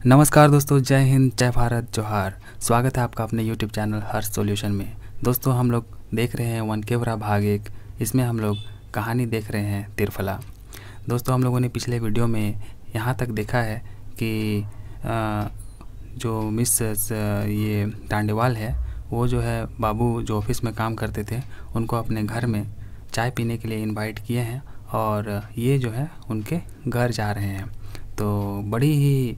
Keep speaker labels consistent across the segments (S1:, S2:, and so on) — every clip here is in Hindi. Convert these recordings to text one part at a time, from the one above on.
S1: नमस्कार दोस्तों, जय हिंद, जय भारत, जोहार। स्वागत है आपका अपने YouTube चैनल हर्ष सॉल्यूशन में। दोस्तों, हम लोग देख रहे हैं वनकेवरा भाग 1। इसमें हम लोग कहानी देख रहे हैं तिरफला। दोस्तों, हम लोगों ने पिछले वीडियो में यहाँ तक देखा है कि जो मिस ये टांडेवाल है, वो जो है बाबू जो ऑफिस में काम करते थे उनको अपने घर में चाय पीने के लिए इनवाइट किए हैं और ये जो है उनके घर जा रहे हैं। तो बड़ी ही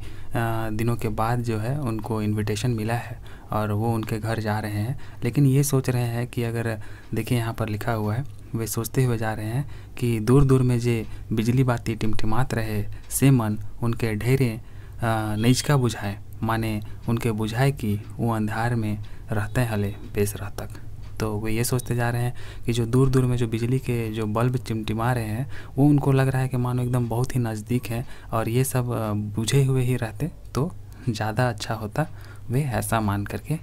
S1: दिनों के बाद जो है उनको इनविटेशन मिला है और वो उनके घर जा रहे हैं। लेकिन ये सोच रहे हैं कि अगर देखिए यहाँ पर लिखा हुआ है, वे सोचते हुए जा रहे हैं कि दूर दूर में जे बिजली बाती टिमटिमात रहे, से मन उनके ढेरे नैचका बुझाए, माने उनके बुझाए कि वो अंधार में रहते हले बेस रह तक। तो वे ये सोचते जा रहे हैं कि जो दूर दूर में जो बिजली के जो बल्ब टिमटिमा रहे हैं वो उनको लग रहा है कि मानो एकदम बहुत ही नज़दीक है और ये सब बुझे हुए ही रहते तो ज़्यादा अच्छा होता। वे ऐसा मान करके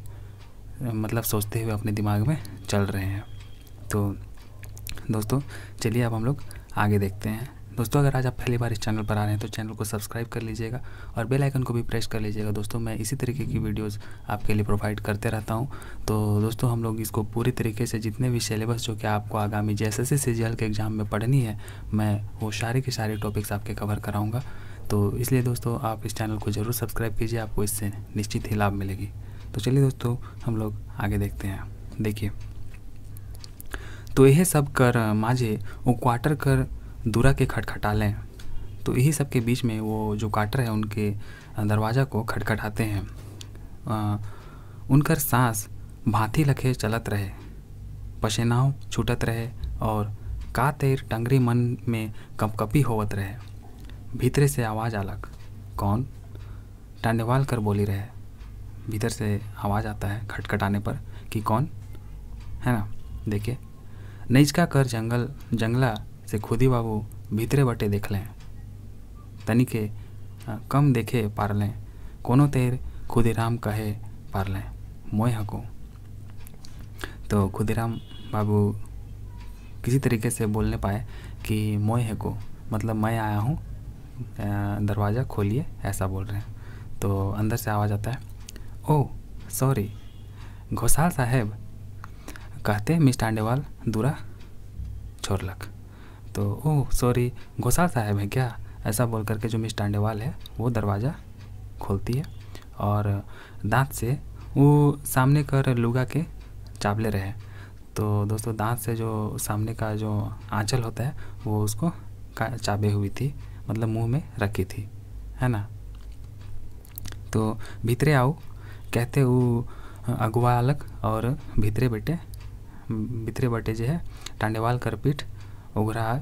S1: मतलब सोचते हुए अपने दिमाग में चल रहे हैं। तो दोस्तों, चलिए अब हम लोग आगे देखते हैं। दोस्तों, अगर आज आप पहली बार इस चैनल पर आ रहे हैं तो चैनल को सब्सक्राइब कर लीजिएगा और बेल आइकन को भी प्रेस कर लीजिएगा। दोस्तों, मैं इसी तरीके की वीडियोस आपके लिए प्रोवाइड करते रहता हूं। तो दोस्तों, हम लोग इसको पूरी तरीके से जितने भी सिलेबस जो कि आपको आगामी JSSC CGL के एग्ज़ाम में पढ़नी है, मैं वो सारे के सारे टॉपिक्स आपके कवर कराऊँगा। तो इसलिए दोस्तों, आप इस चैनल को ज़रूर सब्सक्राइब कीजिए, आपको इससे निश्चित ही लाभ मिलेगी। तो चलिए दोस्तों, हम लोग आगे देखते हैं। देखिए, तो यह सब कर माझे वो क्वार्टर कर दूरा के खटखटालें। तो यही सब के बीच में वो जो क्वार्टर है उनके दरवाज़ा को खटखटाते हैं। उनकर सांस भांति लखे चलत रहे, पसीनाओं छूटत रहे और का तेर टंगरी मन में कपकपी होवत रहे। भीतरे से आवाज़ आलक, कौन? टांडेवाल कर बोली रहे। भीतर से आवाज़ आता है खटखटाने पर कि कौन है ना। देखिए, नैचका कर जंगला से खुदी बाबू भीतरे बटे देख लें, तनिके कम देखे पार लें, कोनो तेर खुदीराम कहे पार लें, मोय हको। तो खुदीराम बाबू किसी तरीके से बोलने पाए कि मोय हको मतलब मैं आया हूँ, दरवाज़ा खोलिए, ऐसा बोल रहे हैं। तो अंदर से आवाज़ आता है, ओह सॉरी घोसाल साहेब, कहते मिस टांडेवाल दूरा छोड़लक। तो ओह सॉरी घोसाल साहब है क्या, ऐसा बोल करके जो मिस टांडेवाल है वो दरवाज़ा खोलती है और दांत से वो सामने कर लुगा के चावले रहे। तो दोस्तों, दांत से जो सामने का जो आंचल होता है वो उसको चाबे हुई थी, मतलब मुंह में रखी थी, है ना। तो भीतरे आओ कहते वो अगुआ अलग और भीतरे बटे जो है टांडेवाल कर पीठ उघरा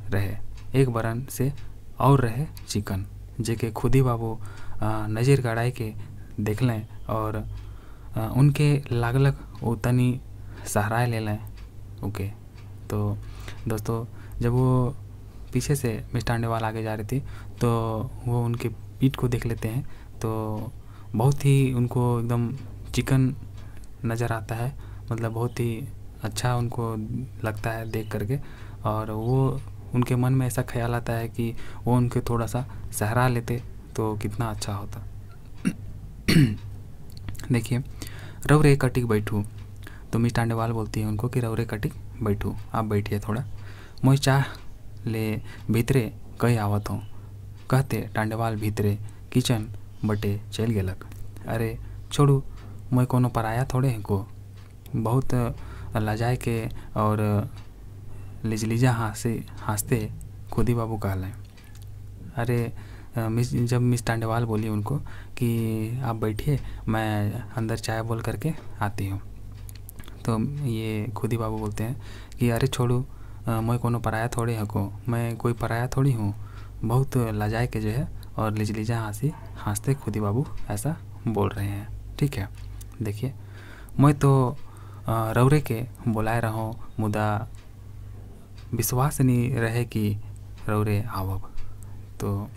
S1: रहे, एक बरन से और रहे चिकन, जेके खुदी बाबू नज़र गड़ाई के देख लें और उनके लागलक वो तनी सहराए ले लें। ओके। तो दोस्तों, जब वो पीछे से मिस टांडेवाल आगे जा रही थी तो वो उनके पीठ को देख लेते हैं तो बहुत ही उनको एकदम चिकन नज़र आता है, मतलब बहुत ही अच्छा उनको लगता है देख करके। और वो उनके मन में ऐसा ख्याल आता है कि वो उनके थोड़ा सा सहरा लेते तो कितना अच्छा होता। देखिए, रवरे कटिक बैठू। तो मिस टांडेवाल बोलती है उनको कि रवरे कटिक बैठू, आप बैठिए थोड़ा, मोई चाह ले भीतरे कहीं आवत हूँ। कहते टांडेवाल भीतरे किचन बटे चल गेलक। अरे छोड़ू, मैं कोनो पराया थोड़े हैं को। बहुत लजाए के और लिजलिजा हंसते खुदी बाबू कहलें। अरे जब मिस टांडेवाल बोली उनको कि आप बैठिए, मैं अंदर चाय बोल करके आती हूँ। तो ये खुदी बाबू बोलते हैं कि अरे छोड़ू, मैं कोनो पराया थोड़ी हूँ को, मैं कोई पराया थोड़ी हूँ। बहुत लजाए के जो है और लिजलिजा हंसते खुदी बाबू ऐसा बोल रहे हैं। ठीक है। देखिए, मैं तो रौरे के बुलाए रहो, मुदा विश्वास नहीं रहे कि रौरे आवब। तो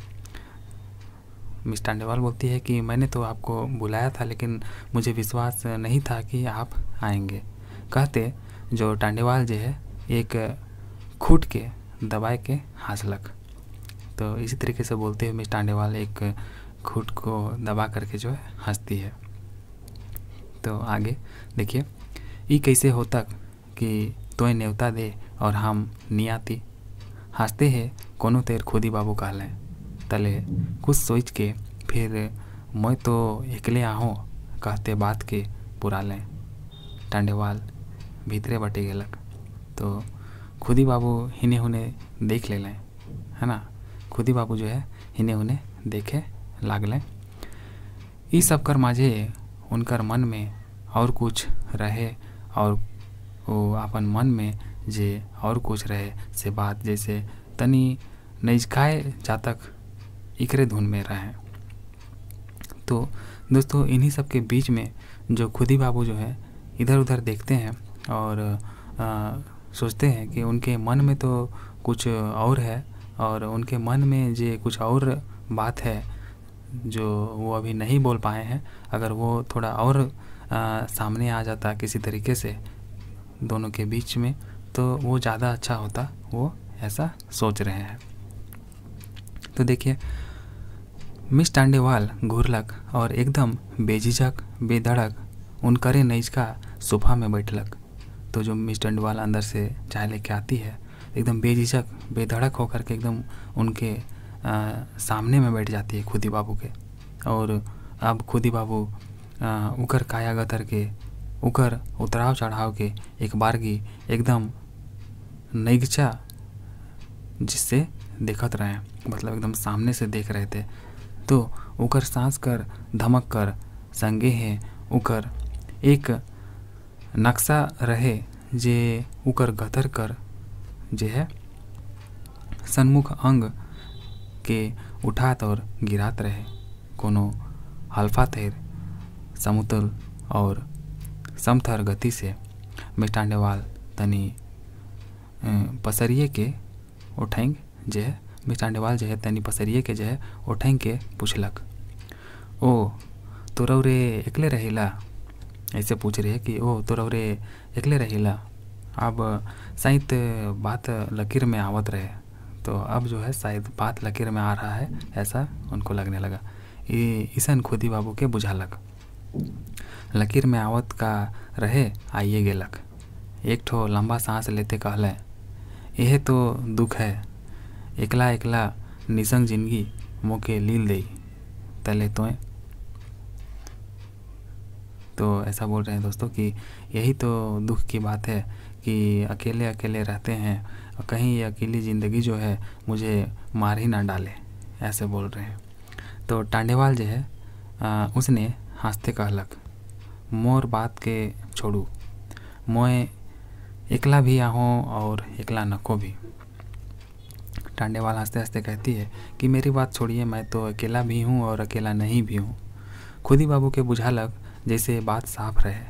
S1: मिस टांडेवाल बोलती है कि मैंने तो आपको बुलाया था लेकिन मुझे विश्वास नहीं था कि आप आएंगे। कहते जो टांडेवाल जो है एक खूट के दबाए के हंसलक। तो इसी तरीके से बोलते हुए मिस टांडेवाल एक घुट को दबा करके जो है हंसती है। तो आगे देखिए, ई कैसे होता कि तोय न्योता दे और हम नी आती, हंसते हैं कोनो तेर खुदी बाबू कहलें, तले कुछ सोच के फिर मैं तो एकले आहूँ कहते बात के पुरा लें। टांडेवाल भीतरे बटे गेलक। तो खुदी बाबू हिने हुने देख ले लें, है ना। खुदी बाबू जो है हिने हुने देखे लागलें। ई सब कर माझे उनकर मन में और कुछ रहे और वो अपन मन में जे और कुछ रहे से बात जैसे तनी नइजकाए जातक इकरे धुन में रहे। तो दोस्तों इन्हीं सब के बीच में जो खुदी बाबू जो है इधर उधर देखते हैं और सोचते हैं कि उनके मन में तो कुछ और है और उनके मन में जे कुछ और बात है जो वो अभी नहीं बोल पाए हैं। अगर वो थोड़ा और सामने आ जाता किसी तरीके से दोनों के बीच में तो वो ज़्यादा अच्छा होता, वो ऐसा सोच रहे हैं। तो देखिए, मिस टांडेवाल घूरलक और एकदम बेझिझक बेधड़क उनकरे नइजका सोफा में बैठलक। तो जो मिस टांडेवाल अंदर से चाय लेके आती है एकदम बेझिझक बेधड़क होकर के एकदम उनके सामने में बैठ जाती है खुदी बाबू के। और अब खुदी बाबू उकर काया गतर के उकर उतराव चढ़ाव के एक बारगी एकदम नइगचा जिससे देखत रहे, मतलब एकदम सामने से देख रहे थे। तो उकर सांस कर धमक कर संगे है उकर एक नक्शा रहे जे उकर गतर कर जे है सन्मुख अंग के उठात और गिरात रहे। कोनो हल्फा तैर समुतल और समथर गति से मिस टांडेवाल तनी पसरिए के उठेंग जे है मिस टांडेवाल जो है तनी पसरिए के जो है उठेंग के पूछलक, ओ तोरौरे एकले रहेला। ऐसे पूछ रही है कि ओ तोरौरे एकले रहेला। अब शायद बात लकीर में आवत रहे, तो अब जो है शायद बात लकीर में आ रहा है ऐसा उनको लगने लगा। ईसन खुदी बाबू के बुझालक। लकीर में आवत का रहे आइए गेलक। एक ठो लंबा सांस लेते कहले, यह तो दुख है, एकला एकला निसंग जिंदगी मोके लील दे तले तोय। तो ऐसा बोल रहे हैं दोस्तों कि यही तो दुख की बात है कि अकेले अकेले रहते हैं और कहीं ये अकेली ज़िंदगी जो है मुझे मार ही ना डाले, ऐसे बोल रहे हैं। तो टांडेवाल जो है उसने हंसते कहलक, मोर बात के छोड़ू, मोए एकला भी आहूँ और एकला नको भी। टांडेवाल हंसते हंसते कहती है कि मेरी बात छोड़िए, मैं तो अकेला भी हूँ और अकेला नहीं भी हूँ। खुदी बाबू के बुझालक जैसे बात साफ रहे,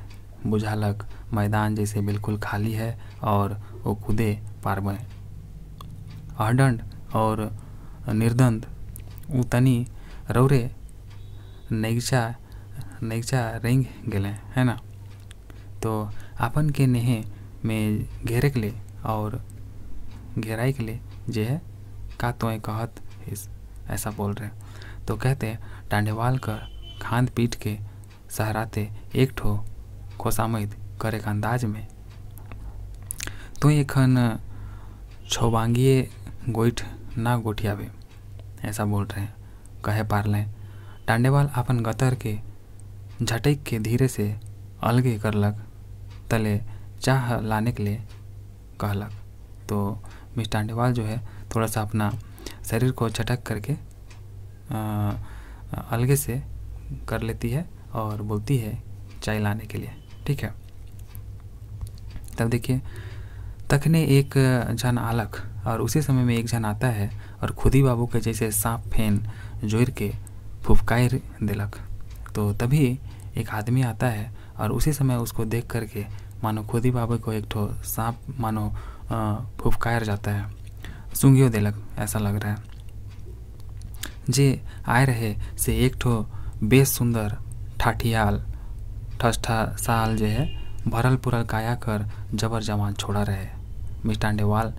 S1: बुझालक मैदान जैसे बिल्कुल खाली है और वो खुदे पार में अहडंड और निर्दंड उतनी रौरे नैगचा रेंग गेले, है ना। तो आपन के नेहे में घेरे के ले और घेराई के ले जे है का तो कहत इस ऐसा बोल रहे। तो कहते टांडेवाल का खांद पीट के सहराते एक ठो खोसामैद करे का अंदाज में, तो एखन छौबांगिए गोइठ ना गोठियावे, ऐसा बोल रहे हैं। कहे पारलें टांडेवाल अपन गतर के झटक के धीरे से अलगे करलक, तले चाह लाने के लिए कहलक। तो मिस टांडेवाल जो है थोड़ा सा अपना शरीर को झटक करके अलगे से कर लेती है और बोलती है चाय लाने के लिए, ठीक है। तब देखिए तखने एक जन आलक और उसी समय में एक जन आता है और खुदी बाबू के जैसे सांप फेन जोर के फुफकाई दिलक। तो तभी एक आदमी आता है और उसी समय उसको देख करके मानो खुदी बाबू को एक ठो सांप मानो फुफकायर जाता है, सूंघियो दिलक, ऐसा लग रहा है। जे आए रहे से एक ठो बेस सुंदर ठाठियाल ठसठा साल जे है भरल पुरल काया कर जबर जवान छोड़ा रहे। मिस टांडेवाल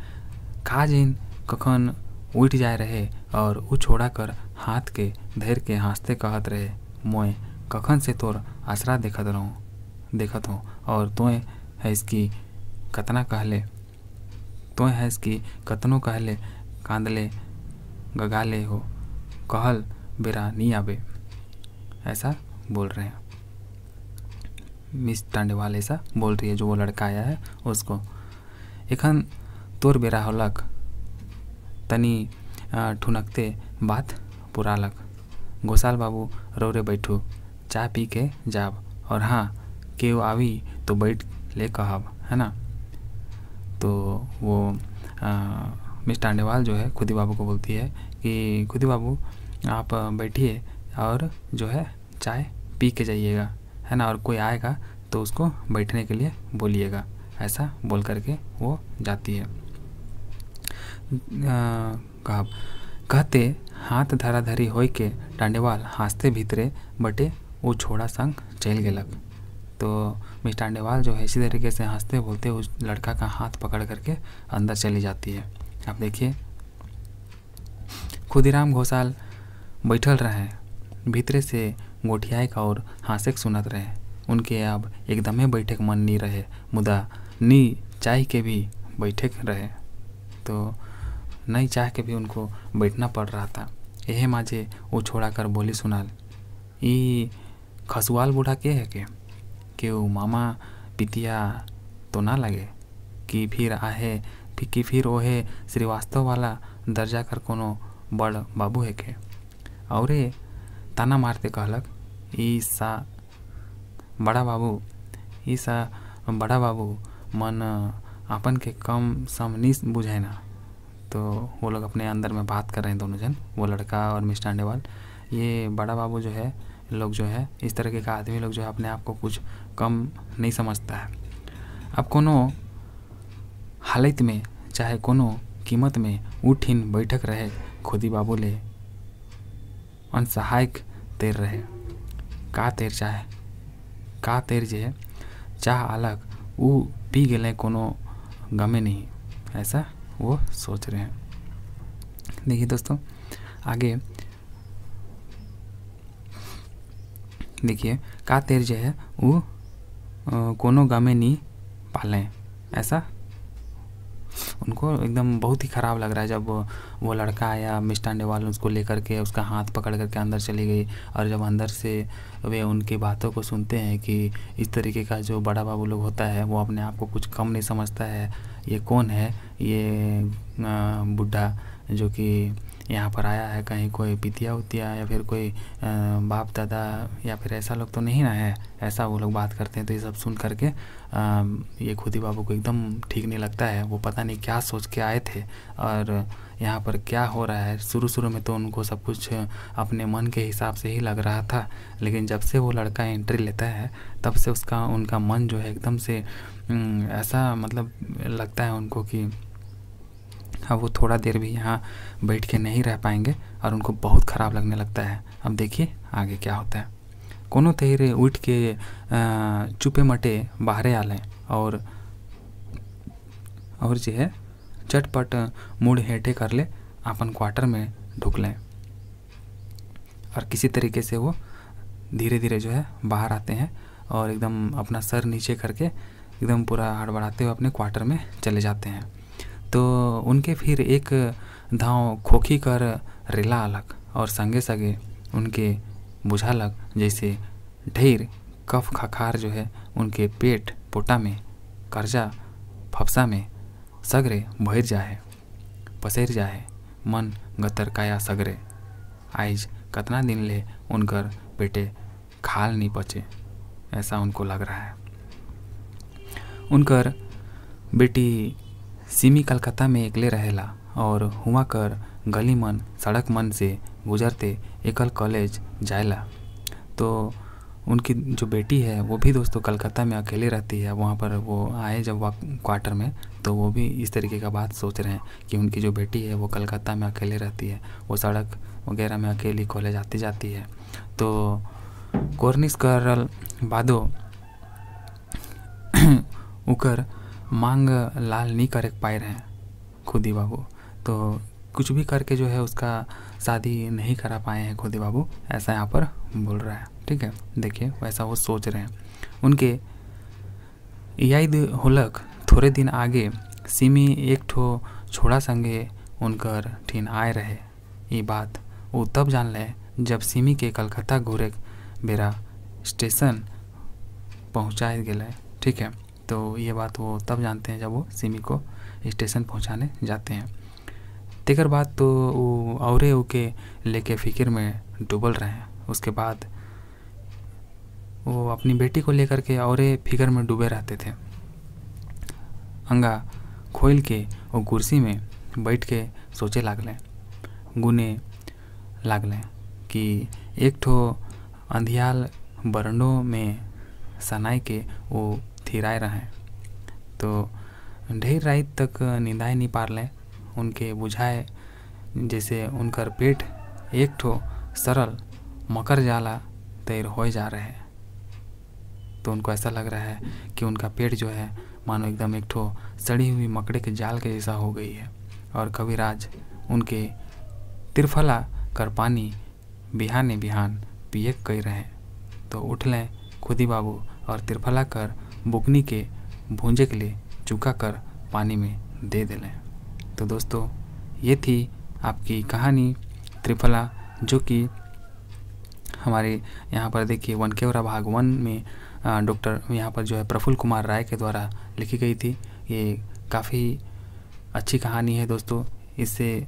S1: का जिन कखन उठ जाए रहे और उ छोड़ा कर हाथ के धैर के हंसते कहत रहे, मोए कखन से तोर आसरा देखत हूँ और तोय है इसकी कतना कहले तोय है इसकी कतनो कहले कांदले गगाले हो कहल बेरा नहीं आबे। ऐसा बोल रहे हैं मिस टांडेवाल, ऐसा बोल रही है जो वो लड़का आया है उसको। एखन तोर बेरा होलक तनी ठुनकते बात पुरालक। घोसाल बाबू रौरे बैठू चाय पी के जाब और हाँ केव आवी तो बैठ ले कहब, है ना। तो वो मिस टांडेवाल जो है खुदी बाबू को बोलती है कि खुदी बाबू आप बैठिए और जो है चाय पी के जाइएगा, है ना, और कोई आएगा तो उसको बैठने के लिए बोलिएगा। ऐसा बोल करके वो जाती है। कहते हाथ धरा धरी होई के टांडेवाल हंसते भीतरे बटे वो छोड़ा संग चल गेलक। तो मिस टांडेवाल जो है इसी तरीके से हंसते बोलते उस लड़का का हाथ पकड़ करके अंदर चली जाती है। आप देखिए खुदीराम घोसाल बैठल रहे, भीतरे से गोठियाए का और हंसे सुनत रहे। उनके अब एकदमे बैठे के मन नहीं रहे, मुदा नी चाय के भी बैठे रहे, तो नहीं चाह के भी उनको बैठना पड़ रहा था। यह माजे वो छोड़ा कर बोली सुनाल, ई खसुआल बूढ़ा के है के वो मामा पितिया तो ना लगे कि फिर आहे कि फिर ओहे श्रीवास्तव वाला दर्जा कर कोनो बड़ बाबू है के। और ताना मारते कहलक, ई सा बड़ा बाबू मन अपन के कम सम नहीं बुझे ना। तो वो लोग अपने अंदर में बात कर रहे हैं दोनों जन, वो लड़का और मिस टांडेवाल। ये बड़ा बाबू जो है लोग जो है इस तरह का आदमी लोग जो है अपने आप को कुछ कम नहीं समझता है। अब कोनो हालत में चाहे कोनो कीमत में उठिन बैठक रहे, खुदी बाबू ले अनसहायक तेर रहे। का तेर जे चाह अलग ऊ पी गए कोनो गमे नहीं, ऐसा वो सोच रहे हैं। देखिए दोस्तों आगे देखिए, का तेर जे है वो कोनो गमे नहीं पालें, ऐसा उनको एकदम बहुत ही ख़राब लग रहा है। जब वो लड़का आया मिस टांडेवाल उसको लेकर के उसका हाथ पकड़ करके अंदर चली गई, और जब अंदर से वे उनकी बातों को सुनते हैं कि इस तरीके का जो बड़ा बाबू लोग होता है वो अपने आप को कुछ कम नहीं समझता है। ये कौन है, ये बुढ़ा जो कि यहाँ पर आया है, कहीं कोई पितिया उतिया या फिर कोई बाप दादा या फिर ऐसा लोग तो नहीं ना है, ऐसा वो लोग बात करते हैं। तो ये सब सुन करके ये खुदी बाबू को एकदम ठीक नहीं लगता है। वो पता नहीं क्या सोच के आए थे और यहाँ पर क्या हो रहा है। शुरू में तो उनको सब कुछ अपने मन के हिसाब से ही लग रहा था, लेकिन जब से वो लड़का एंट्री लेता है तब से उनका मन जो है एकदम से ऐसा मतलब लगता है उनको कि अब वो थोड़ा देर भी यहाँ बैठ के नहीं रह पाएंगे और उनको बहुत ख़राब लगने लगता है। अब देखिए आगे क्या होता है। कोनो तेरे उठ के चुपे मटे बाहरे आलें और जो है चटपट मुड़ हेठे कर ले अपन क्वार्टर में ढुक लें, और किसी तरीके से वो धीरे धीरे जो है बाहर आते हैं और एकदम अपना सर नीचे करके एकदम पूरा हड़बड़ाते हुए अपने क्वार्टर में चले जाते हैं। तो उनके फिर एक धाव खोखी कर रेला अलग और संगे संगे उनके बुझालक जैसे ढेर कफ खखार जो है उनके पेट पोटा में कर्जा फफसा में सगरे भर जाए पसैर जाए मन गतर काया सगरे। आइज कतना दिन ले उनकर पेटे खाल नहीं पचे, ऐसा उनको लग रहा है। उनकर बेटी सिमी कलकत्ता में एकले रहेला और हुआ कर गली मन सड़क मन से गुजरते एकल कॉलेज जाएला। तो उनकी जो बेटी है वो भी दोस्तों कलकत्ता में अकेले रहती है। वहाँ पर वो आए जब क्वार्टर में तो वो भी इस तरीके का बात सोच रहे हैं कि उनकी जो बेटी है वो कलकत्ता में अकेले रहती है, वो सड़क वगैरह में अकेली कॉलेज आती जाती है। तो कोर्निस करल बादो उकर मांग लाल नहीं करे पाए रहे खुदी बाबू। तो कुछ भी करके जो है उसका शादी नहीं करा पाए हैं खोदी बाबू, ऐसा यहाँ पर बोल रहा है। ठीक है, देखिए वैसा वो सोच रहे हैं। उनके याद होलक थोड़े दिन आगे सिमी एक ठो छोड़ा संगे उनकर ठीन आए रहे। ये बात वो तब जान ले जब सिमी के कलकत्ता घूरे बेरा स्टेशन पहुँचाए गए। ठीक है, तो ये बात वो तब जानते हैं जब वो सिमी को स्टेशन पहुँचाने जाते हैं। तेकर बाद तो वो औरे उके लेके फिक्र में डूबल रहे हैं। उसके बाद वो अपनी बेटी को लेकर के औरे फिक्र में डूबे रहते थे। अंगा खोल के वो कुर्सी में बैठ के सोचे लागले, गुने लागले कि एक ठो अंधियाल बरंडों में सनाई के वो थिराए रहे। तो ढेर रात तक नींदाए नहीं पारले। उनके बुझाए जैसे उनकर पेट एक ठो सरल मकर जाला तैर हो जा रहे हैं। तो उनको ऐसा लग रहा है कि उनका पेट जो है मानो एकदम एक ठो सड़ी हुई मकड़े के जाल के जैसा हो गई है। और कविराज उनके तिरफला कर पानी बिहाने बिहान पिए कई रहे। तो उठ लें खुदी बाबू और तिरफला कर बुकनी के भूंजे के लिए चुका कर पानी में दे दें। तो दोस्तों ये थी आपकी कहानी त्रिफला, जो कि हमारे यहाँ पर देखिए वनकेवरा भाग 1 में डॉक्टर यहाँ पर जो है प्रफुल्ल कुमार राय के द्वारा लिखी गई थी। ये काफ़ी अच्छी कहानी है दोस्तों। इससे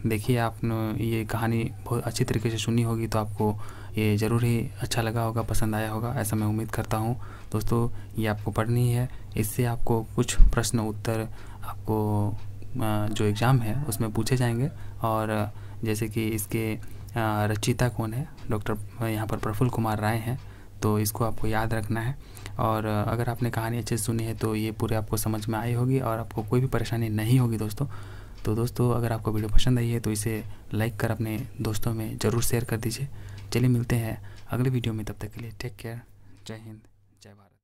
S1: देखिए आपने ये कहानी बहुत अच्छी तरीके से सुनी होगी तो आपको ये ज़रूर ही अच्छा लगा होगा, पसंद आया होगा, ऐसा मैं उम्मीद करता हूँ। दोस्तों ये आपको पढ़नी है, इससे आपको कुछ प्रश्न उत्तर आपको जो एग्ज़ाम है उसमें पूछे जाएंगे। और जैसे कि इसके रचयिता कौन है, डॉक्टर यहाँ पर प्रफुल्ल कुमार राय हैं, तो इसको आपको याद रखना है। और अगर आपने कहानी अच्छे से सुनी है तो ये पूरे आपको समझ में आई होगी और आपको कोई भी परेशानी नहीं होगी दोस्तों। तो दोस्तों अगर आपको वीडियो पसंद आई है तो इसे लाइक कर अपने दोस्तों में ज़रूर शेयर कर दीजिए। चलिए मिलते हैं अगले वीडियो में, तब तक के लिए टेक केयर। जय हिंद, जय भारत।